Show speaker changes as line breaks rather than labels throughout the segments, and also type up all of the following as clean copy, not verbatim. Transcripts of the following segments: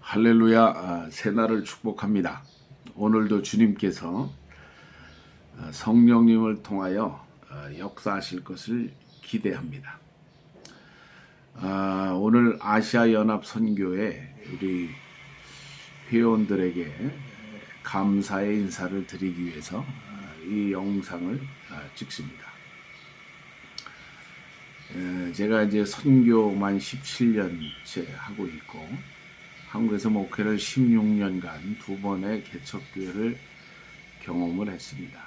할렐루야. 새날을 축복합니다. 오늘도 주님께서 성령님을 통하여 역사하실 것을 기대합니다. 오늘 아시아 연합 선교회 우리 회원들에게 감사의 인사를 드리기 위해서 이 영상을 찍습니다. 제가 이제 선교만 17년째 하고 있고 한국에서 목회를 16년간 두 번의 개척교회를 경험을 했습니다.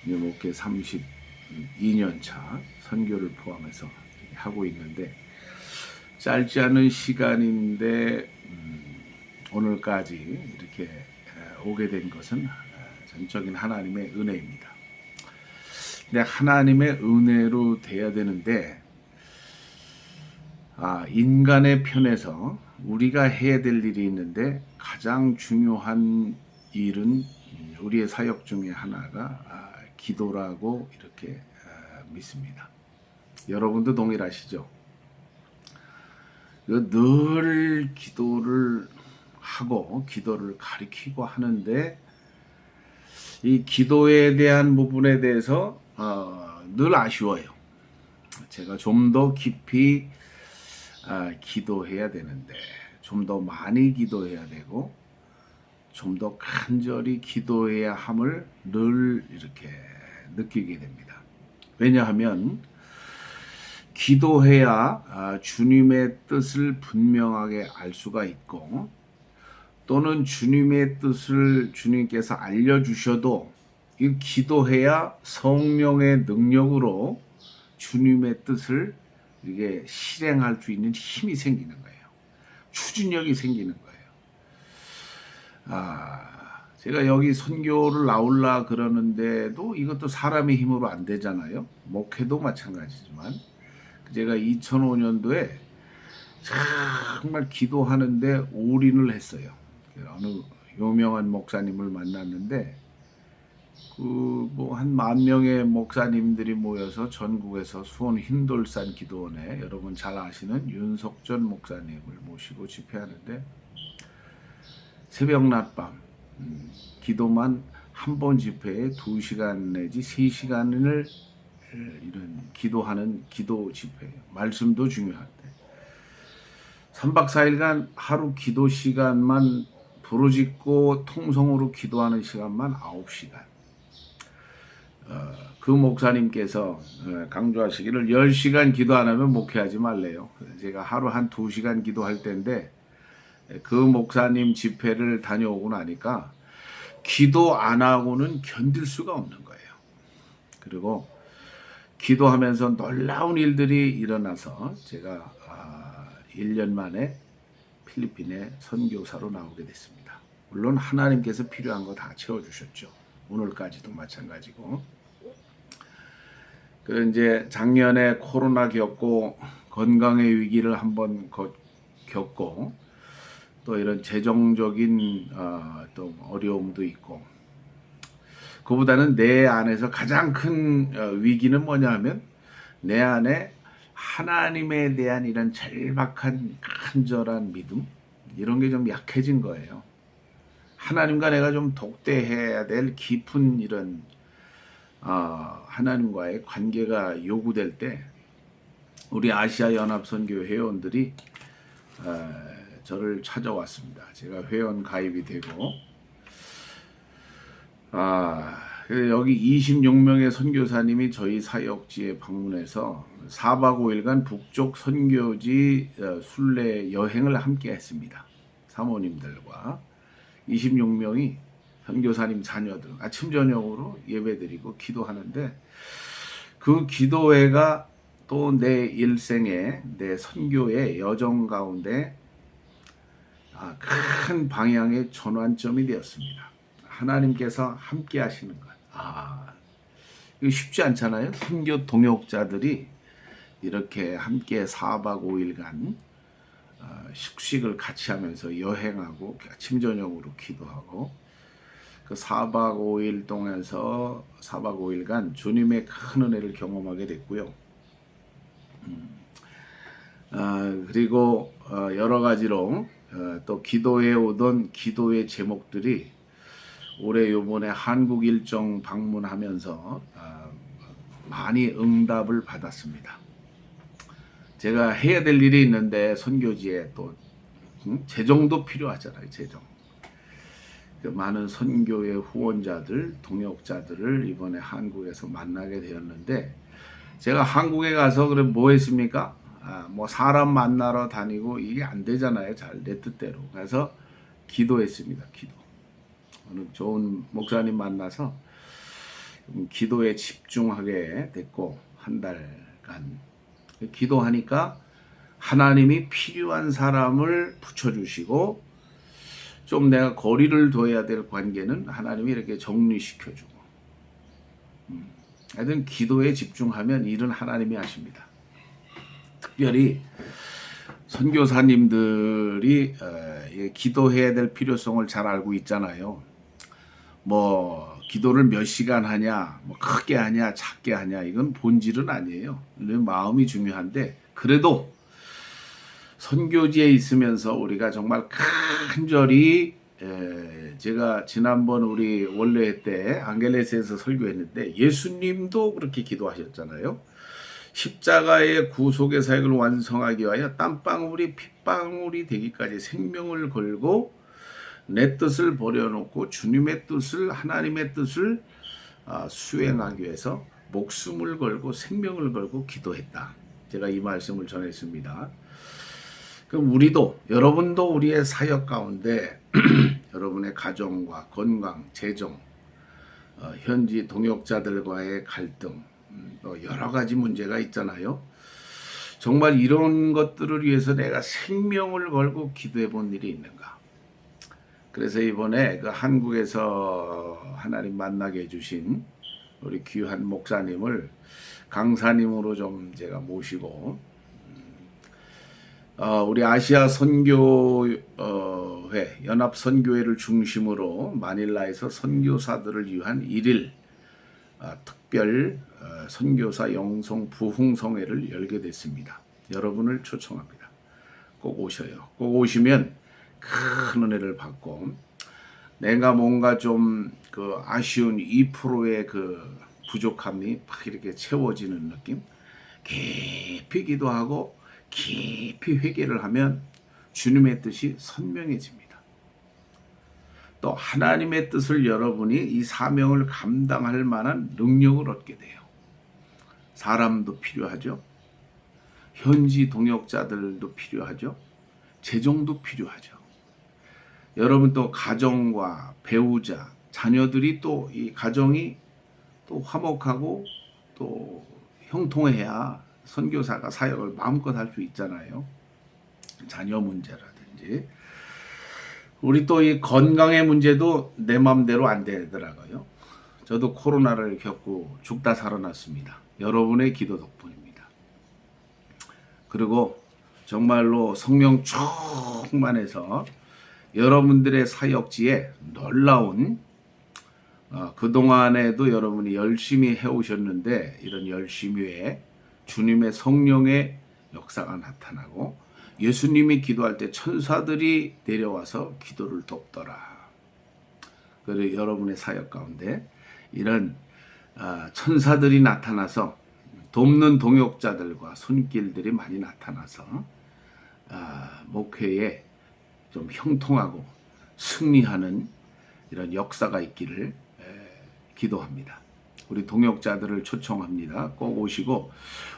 이제 목회 32년 차 선교를 포함해서 하고 있는데 짧지 않은 시간인데 오늘까지 이렇게 오게 된 것은 전적인 하나님의 은혜입니다. 근데 하나님의 은혜로 돼야 되는데 인간의 편에서 우리가 해야 될 일이 있는데 가장 중요한 일은 우리의 사역 중에 하나가 기도라고 이렇게 믿습니다. 여러분도 동일하시죠? 늘 기도를 하고 기도를 가리키고 하는데 이 기도에 대한 부분에 대해서 늘 아쉬워요. 제가 좀 더 깊이 기도해야 되는데 좀 더 많이 기도해야 되고 좀 더 간절히 기도해야 함을 늘 이렇게 느끼게 됩니다. 왜냐하면 기도해야 주님의 뜻을 분명하게 알 수가 있고 또는 주님의 뜻을 주님께서 알려주셔도 이 기도해야 성령의 능력으로 주님의 뜻을 이게 실행할 수 있는 힘이 생기는 거예요. 추진력이 생기는 거예요. 제가 여기 선교를 나올라 그러는데도 이것도 사람의 힘으로 안 되잖아요. 목회도 마찬가지지만 제가 2005년도에 정말 기도하는데 올인을 했어요. 어느 유명한 목사님을 만났는데 한 10,000명의 목사님들이 모여서 전국에서 수원 흰돌산 기도원에 여러분 잘 아시는 윤석전 목사님을 모시고 집회하는데 새벽 낮밤 기도만 한 번 집회에 2시간 내지 3시간을 이런 기도하는 기도 집회예요. 말씀도 중요한데 3박 4일간 하루 기도 시간만 부르짖고 통성으로 기도하는 시간만 9시간. 그 목사님께서 강조하시기를 10시간 기도 안 하면 목회하지 말래요. 제가 하루 한 2시간 기도할 때인데 그 목사님 집회를 다녀오고 나니까 기도 안 하고는 견딜 수가 없는 거예요. 그리고 기도하면서 놀라운 일들이 일어나서 제가 1년 만에 필리핀에 선교사로 나오게 됐습니다. 물론 하나님께서 필요한 거 다 채워주셨죠. 오늘까지도 마찬가지고. 이제 작년에 코로나 겪고 건강의 위기를 한번 겪고 또 이런 재정적인 또 어려움도 있고 그보다는 내 안에서 가장 큰 위기는 뭐냐 하면 내 안에 하나님에 대한 이런 절박한 간절한 믿음 이런 게 좀 약해진 거예요. 하나님과 내가 좀 독대해야 될 깊은 이런 하나님과의 관계가 요구될 때 우리 아시아 연합 선교 회원들이 저를 찾아왔습니다. 제가 회원 가입이 되고 여기 26명의 선교사님이 저희 사역지에 방문해서 4박 5일간 북쪽 선교지 순례 여행을 함께 했습니다. 사모님들과 26명이 선교사님 자녀들 아침 저녁으로 예배드리고 기도하는데 그 기도회가 또 내 일생의 내 선교의 여정 가운데 큰 방향의 전환점이 되었습니다. 하나님께서 함께 하시는 것. 이거 쉽지 않잖아요. 선교 동역자들이 이렇게 함께 4박 5일간 숙식을 같이 하면서 여행하고 아침 저녁으로 기도하고 그 4박 5일 동안서 4박 5일간 주님의 큰 은혜를 경험하게 됐고요. 그리고 여러 가지로 또 기도해 오던 기도의 제목들이 올해 요번에 한국 일정 방문하면서 많이 응답을 받았습니다. 제가 해야 될 일이 있는데 선교지에 또 재정도 필요하잖아요. 재정. 그 많은 선교의 후원자들, 동역자들을 이번에 한국에서 만나게 되었는데 제가 한국에 가서 그럼 뭐 했습니까? 뭐 사람 만나러 다니고 이게 안 되잖아요. 잘 내 뜻대로. 그래서 기도했습니다. 기도. 오늘 좋은 목사님 만나서 기도에 집중하게 됐고 한 달간 기도하니까 하나님이 필요한 사람을 붙여주시고 좀 내가 거리를 둬야 될 관계는 하나님이 이렇게 정리시켜주고 하여튼 기도에 집중하면 일은 하나님이 하십니다. 특별히 선교사님들이 기도해야 될 필요성을 잘 알고 있잖아요. 뭐 기도를 몇 시간 하냐, 뭐 크게 하냐, 작게 하냐 이건 본질은 아니에요. 마음이 중요한데 그래도 선교지에 있으면서 우리가 정말 간절히 제가 지난번 우리 원래 때 안겔레스에서 설교했는데 예수님도 그렇게 기도하셨잖아요. 십자가의 구속의 사역을 완성하기 위하여 땀방울이 핏방울이 되기까지 생명을 걸고 내 뜻을 버려놓고 주님의 뜻을 하나님의 뜻을 수행하기 위해서 목숨을 걸고 생명을 걸고 기도했다. 제가 이 말씀을 전했습니다. 그럼 우리도 여러분도 우리의 사역 가운데 여러분의 가정과 건강, 재정, 현지 동역자들과의 갈등, 또 여러 가지 문제가 있잖아요. 정말 이런 것들을 위해서 내가 생명을 걸고 기도해 본 일이 있는가? 그래서 이번에 그 한국에서 하나님 만나게 해주신 우리 귀한 목사님을 강사님으로 좀 제가 모시고 우리 아시아 선교회 연합 선교회를 중심으로 마닐라에서 선교사들을 위한 1일 특별 선교사 영성 부흥성회를 열게 됐습니다. 여러분을 초청합니다. 꼭 오셔요. 꼭 오시면 큰 은혜를 받고 내가 뭔가 좀 그 아쉬운 2%의 그 부족함이 막 이렇게 채워지는 느낌, 깊이 기도하고 깊이 회개를 하면 주님의 뜻이 선명해집니다. 또 하나님의 뜻을 여러분이 이 사명을 감당할 만한 능력을 얻게 돼요. 사람도 필요하죠. 현지 동역자들도 필요하죠. 재정도 필요하죠. 여러분 또 가정과 배우자, 자녀들이 또 이 가정이 또 화목하고 또 형통해야 선교사가 사역을 마음껏 할 수 있잖아요. 자녀 문제라든지. 우리 또 이 건강의 문제도 내 마음대로 안 되더라고요. 저도 코로나를 겪고 죽다 살아났습니다. 여러분의 기도 덕분입니다. 그리고 정말로 성령 충만해서 여러분들의 사역지에 놀라운 그동안에도 여러분이 열심히 해오셨는데 이런 열심히에 주님의 성령의 역사가 나타나고 예수님이 기도할 때 천사들이 내려와서 기도를 돕더라. 그리고 여러분의 사역 가운데 이런 천사들이 나타나서 돕는 동역자들과 손길들이 많이 나타나서 목회에 좀 형통하고 승리하는 이런 역사가 있기를 기도합니다. 우리 동역자들을 초청합니다. 꼭 오시고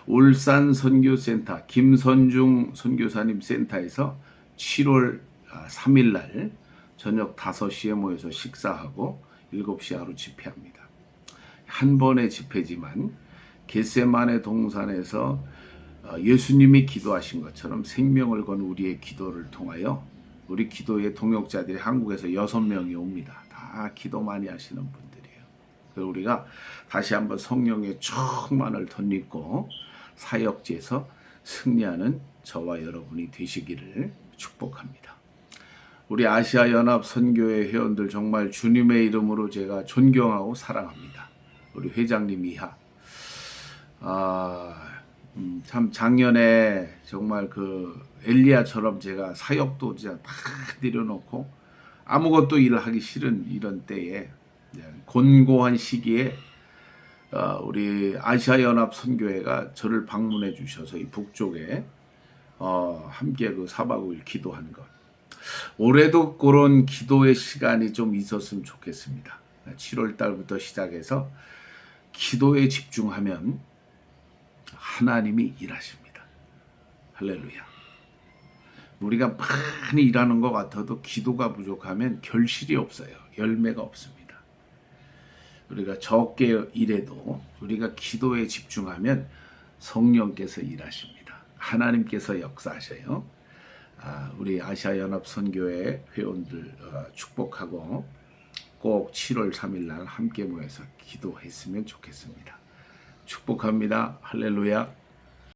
울산 선교센터 김선중 선교사님 센터에서 7월 3일 날 저녁 5시에 모여서 식사하고 7시 하루 집회합니다. 한 번의 집회지만 겟세마네 동산에서 예수님이 기도하신 것처럼 생명을 건 우리의 기도를 통하여 우리 기도의 동역자들이 한국에서 6명이 옵니다. 다 기도 많이 하시는 분들이에요. 그래서 우리가 다시 한번 성령의 충만을 덧입고 사역지에서 승리하는 저와 여러분이 되시기를 축복합니다. 우리 아시아 연합 선교회 회원들 정말 주님의 이름으로 제가 존경하고 사랑합니다. 우리 회장님 이하 참 작년에 정말 그 엘리야처럼 제가 사역도 진짜 다 내려놓고 아무것도 일하기 싫은 이런 때에 곤고한 시기에 우리 아시아연합 선교회가 저를 방문해 주셔서 이 북쪽에 함께 그 4박 5일 기도한 것. 올해도 그런 기도의 시간이 좀 있었으면 좋겠습니다. 7월 달부터 시작해서 기도에 집중하면 하나님이 일하십니다. 할렐루야. 우리가 많이 일하는 것 같아도 기도가 부족하면 결실이 없어요. 열매가 없습니다. 우리가 적게 일해도 우리가 기도에 집중하면 성령께서 일하십니다. 하나님께서 역사하셔요. 우리 아시아연합 선교회 회원들 축복하고 꼭 7월 3일 날 함께 모여서 기도했으면 좋겠습니다. 축복합니다. 할렐루야.